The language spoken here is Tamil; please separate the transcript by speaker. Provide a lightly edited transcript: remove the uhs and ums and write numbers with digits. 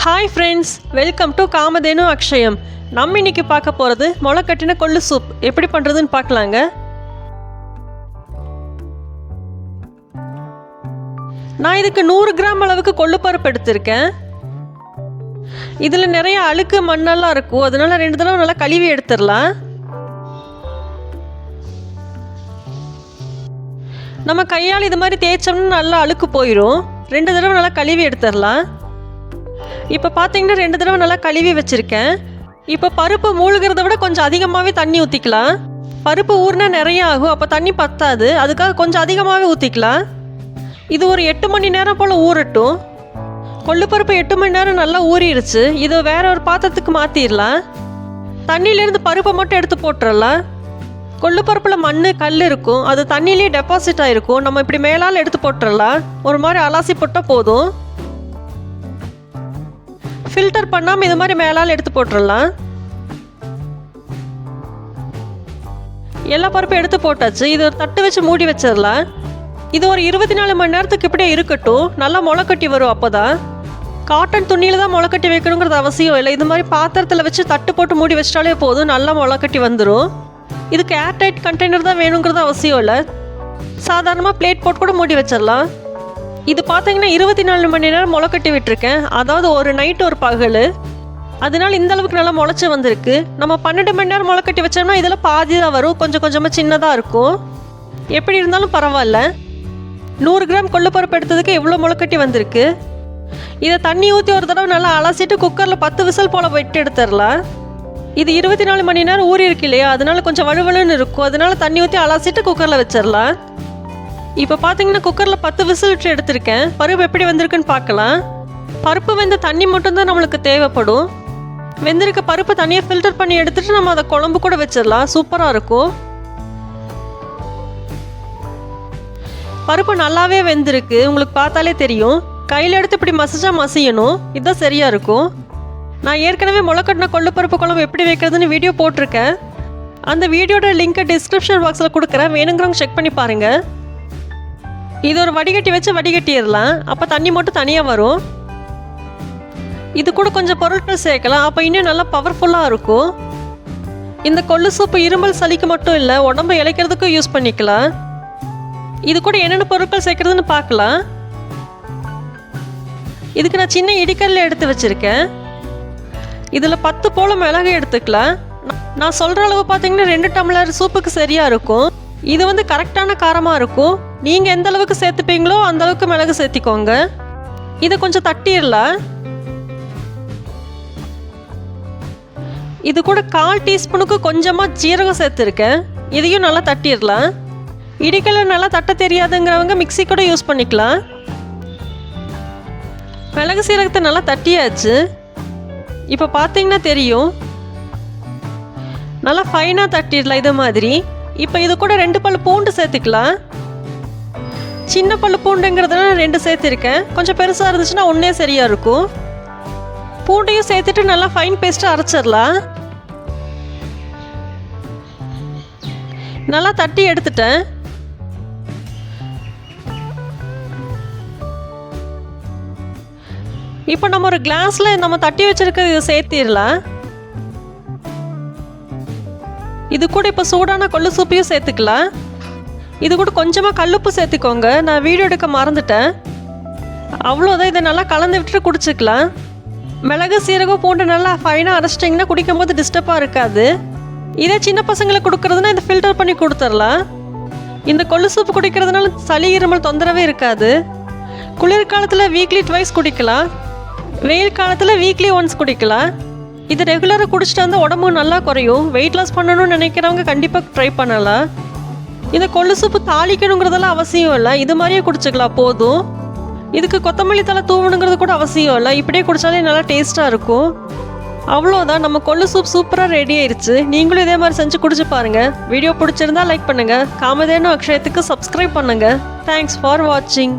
Speaker 1: Hi friends, welcome to Kamadhenu Akshayam. நம்ம இன்னைக்கு பார்க்க போகிறது முளைக்கட்டின கொள்ளு சூப் எப்படி பண்ணுறதுன்னு பார்க்கலாங்க. நான் இதுக்கு 100 கிராம் அளவுக்கு கொள்ளு பருப்பு எடுத்திருக்கேன். இதில் நிறைய அழுக்கு மண்ணெல்லாம் இருக்கும், அதனால 2 தடவை நல்லா கழுவி எடுத்துடலாம். நம்ம கையால் இது மாதிரி தேய்ச்சோம்னா நல்லா அழுக்கு போயிடும். 2 தடவை நல்லா கழுவி எடுத்துடலாம். இப்போ பார்த்தீங்கன்னா 2 தடவை நல்லா கழுவி வச்சுருக்கேன். இப்போ பருப்பு மூழ்கிறத விட கொஞ்சம் அதிகமாகவே தண்ணி ஊற்றிக்கலாம். பருப்பு ஊறினா நிறைய ஆகும், அப்போ தண்ணி பத்தாது, அதுக்காக கொஞ்சம் அதிகமாகவே ஊற்றிக்கலாம். இது ஒரு 8 மணி நேரம் போல் ஊறட்டும். கொள்ளு பருப்பு 8 மணி நேரம் நல்லா ஊறிடுச்சு. இது வேற ஒரு பாத்திரத்துக்கு மாற்றிடலாம். தண்ணியிலேருந்து பருப்பை மட்டும் எடுத்து போட்டுடலாம். கொள்ளு பருப்பில் மண் கல் இருக்கும், அது தண்ணியிலேயே டெபாசிட் ஆகிருக்கும். நம்ம இப்படி மேலால் எடுத்து போட்டுடலாம். ஒரு மாதிரி அலாசி போட்டால் போதும். ஃபில்டர் பண்ணாமல் இது மாதிரி மேலால் எடுத்து போட்டுடலாம். எல்லா பருப்பும் எடுத்து போட்டாச்சு. இது ஒரு தட்டு வச்சு மூடி வச்சிடலாம். இது ஒரு 24 மணி நேரத்துக்கு இப்படியே இருக்கட்டும். நல்லா முளைக்கட்டி வரும். அப்போ தான் காட்டன் துணியில் தான் முளைக்கட்டி வைக்கணுங்கிறது அவசியம் இல்லை. இது மாதிரி பாத்திரத்தில் வச்சு தட்டு போட்டு மூடி வச்சிட்டாலே போதும், நல்லா முளைக்கட்டி வந்துடும். இதுக்கு ஏர்டைட் கண்டெய்னர் தான் வேணுங்கிறது அவசியம் இல்லை. சாதாரணமாக பிளேட் போட்டு கூட மூடி வச்சிடலாம். இது பார்த்தீங்கன்னா 24 மணி நேரம் முளைக்கட்டி விட்டுருக்கேன். அதாவது ஒரு நைட்டு ஒரு பகல். அதனால இந்த அளவுக்கு நல்லா முளைச்சி வந்திருக்கு. நம்ம 12 மணி நேரம் முளைக்கட்டி வச்சோம்னா இதில் பாதி தான் வரும், கொஞ்சம் கொஞ்சமாக சின்னதாக இருக்கும். எப்படி இருந்தாலும் பரவாயில்ல. 100 கிராம் கொள்ளு பருப்பு எடுத்ததுக்கு இவ்வளோ முளைக்கட்டி வந்திருக்கு. இதை தண்ணி ஊற்றி ஒரு தடவை நல்லா அலசிட்டு குக்கரில் 10 விசில் போல் விட்டு எடுத்துடலாம். இது 24 மணி நேரம் ஊறி இருக்கு இல்லையா, அதனால கொஞ்சம் வலுவலுன்னு இருக்கும். அதனால தண்ணி ஊற்றி அலசிட்டு குக்கரில் வச்சிடலாம். இப்போ பார்த்தீங்கன்னா குக்கரில் 10 விசில் விட்டு எடுத்திருக்கேன். பருப்பு எப்படி வந்திருக்குன்னு பார்க்கலாம். பருப்பு வெந்த தண்ணி மட்டும்தான் நம்மளுக்கு தேவைப்படும். வெந்திருக்க பருப்பு தண்ணியை ஃபில்டர் பண்ணி எடுத்துட்டு நம்ம அதை குழம்பு கூட வச்சிடலாம். சூப்பராக இருக்கும். பருப்பு நல்லாவே வெந்திருக்கு, உங்களுக்கு பார்த்தாலே தெரியும். கையில் எடுத்து இப்படி மசிச்சா மசியணும், இதுதான் சரியாக இருக்கும். நான் ஏற்கனவே முளைக்கட்டின கொள்ளு பருப்பு குழம்பு எப்படி வைக்கிறதுன்னு வீடியோ போட்டிருக்கேன். அந்த வீடியோட லிங்க்கை டிஸ்கிரிப்ஷன் பாக்ஸில் கொடுக்குறேன், வேணுங்கிறவங்க செக் பண்ணி பாருங்கள். இது ஒரு வடிகட்டி வச்சு வடிகட்டிடலாம். அப்போ தண்ணி மட்டும் தனியாக வரும். இது கூட கொஞ்சம் பொருட்கள் சேர்க்கலாம், அப்போ இன்னும் நல்லா பவர்ஃபுல்லாக இருக்கும். இந்த கொள்ளு சூப்பு இருமல் சளிக்கு மட்டும் இல்லை, உடம்பு இளைக்கிறதுக்கும் யூஸ் பண்ணிக்கலாம். இது கூட என்னென்ன பொருட்கள் சேர்க்குறதுன்னு பார்க்கலாம். இதுக்கு நான் சின்ன இடிக்கல்ல எடுத்து வச்சுருக்கேன். இதில் 10 போல மிளகு எடுத்துக்கலாம். நான் சொல்கிற அளவு பார்த்தீங்கன்னா 2 டம்ளர் சூப்புக்கு சரியாக இருக்கும். இது வந்து கரெக்டான காரமாக இருக்கும். நீங்கள் எந்த அளவுக்கு சேர்த்துப்பீங்களோ அந்த அளவுக்கு மிளகு சேர்த்திக்கோங்க. இதை கொஞ்சம் தட்டிடலாம். இது கூட 1/4 டீஸ்பூனுக்கு கொஞ்சமாக ஜீரகம் சேர்த்துருக்கேன். இதையும் நல்லா தட்டிடலாம். இடிக்கல்ல நல்லா தட்ட தெரியாதுங்கிறவங்க மிக்ஸி கூட யூஸ் பண்ணிக்கலாம். மிளகு சீரகத்தை நல்லா தட்டியாச்சு. இப்போ பார்த்தீங்கன்னா தெரியும், நல்லா ஃபைனாக தட்டிடலாம் இது மாதிரி. இப்போ இது கூட 2 பல் பூண்டு சேர்த்துக்கலாம். சின்ன பல் பூண்டுங்கிறதுனால 2 சேர்த்துருக்கேன். கொஞ்சம் பெருசாக இருந்துச்சுன்னா 1 சரியாக இருக்கும். பூண்டையும் சேர்த்துட்டு நல்லா ஃபைன் பேஸ்ட்டாக அரைச்சிடலாம். நல்லா தட்டி எடுத்துட்டேன். இப்போ நம்ம ஒரு கிளாஸில் நம்ம தட்டி வச்சிருக்க சேர்த்திடலாம். இது கூட இப்போ சூடான கொள்ளு சூப்பையும் சேர்த்துக்கலாம். இது கூட கொஞ்சமாக கல்லுப்பு சேர்த்துக்கோங்க, நான் வீடியோ எடுக்க மறந்துட்டேன். அவ்வளோதான். இதை நல்லா கலந்து விட்டுட்டு குடிச்சிக்கலாம். மிளகு சீரகம் பூண்டு நல்லா ஃபைனாக அரைச்சிட்டிங்கன்னா குடிக்கும் போது டிஸ்டர்பாக இருக்காது. இதே சின்ன பசங்களுக்கு கொடுக்குறதுனா இதை ஃபில்டர் பண்ணி கொடுத்துடலாம். இந்த கொள்ளு சூப்பு குடிக்கிறதுனால சளி இருமல் தொந்தரவே இருக்காது. குளிர்காலத்தில் வீக்லி 2 குடிக்கலாம், வெயில் காலத்தில் வீக்லி 1 குடிக்கலாம். இது ரெகுலராக குடிச்சிட்டு வந்து உடம்பு நல்லா குறையும். வெயிட் லாஸ் பண்ணணும்னு நினைக்கிறவங்க கண்டிப்பாக ட்ரை பண்ணலாம். இந்த கொள்ளு சூப்பு தாளிக்கணுங்கிறதெல்லாம் அவசியம் இல்லை, இது மாதிரியே குடிச்சிக்கலாம் போதும். இதுக்கு கொத்தமல்லி தலை தூவணுங்கிறது கூட அவசியம் இல்லை, இப்படியே குடித்தாலே நல்லா டேஸ்ட்டாக இருக்கும். அவ்வளோதான், நம்ம கொள்ளு சூப் சூப்பராக ரெடி ஆயிடுச்சு. நீங்களும் இதே மாதிரி செஞ்சு குடிச்சு பாருங்கள். வீடியோ பிடிச்சிருந்தா லைக் பண்ணுங்கள். காமதேனு அக்ஷயத்துக்கு சப்ஸ்கிரைப் பண்ணுங்கள். தேங்க்ஸ் ஃபார் வாட்சிங்.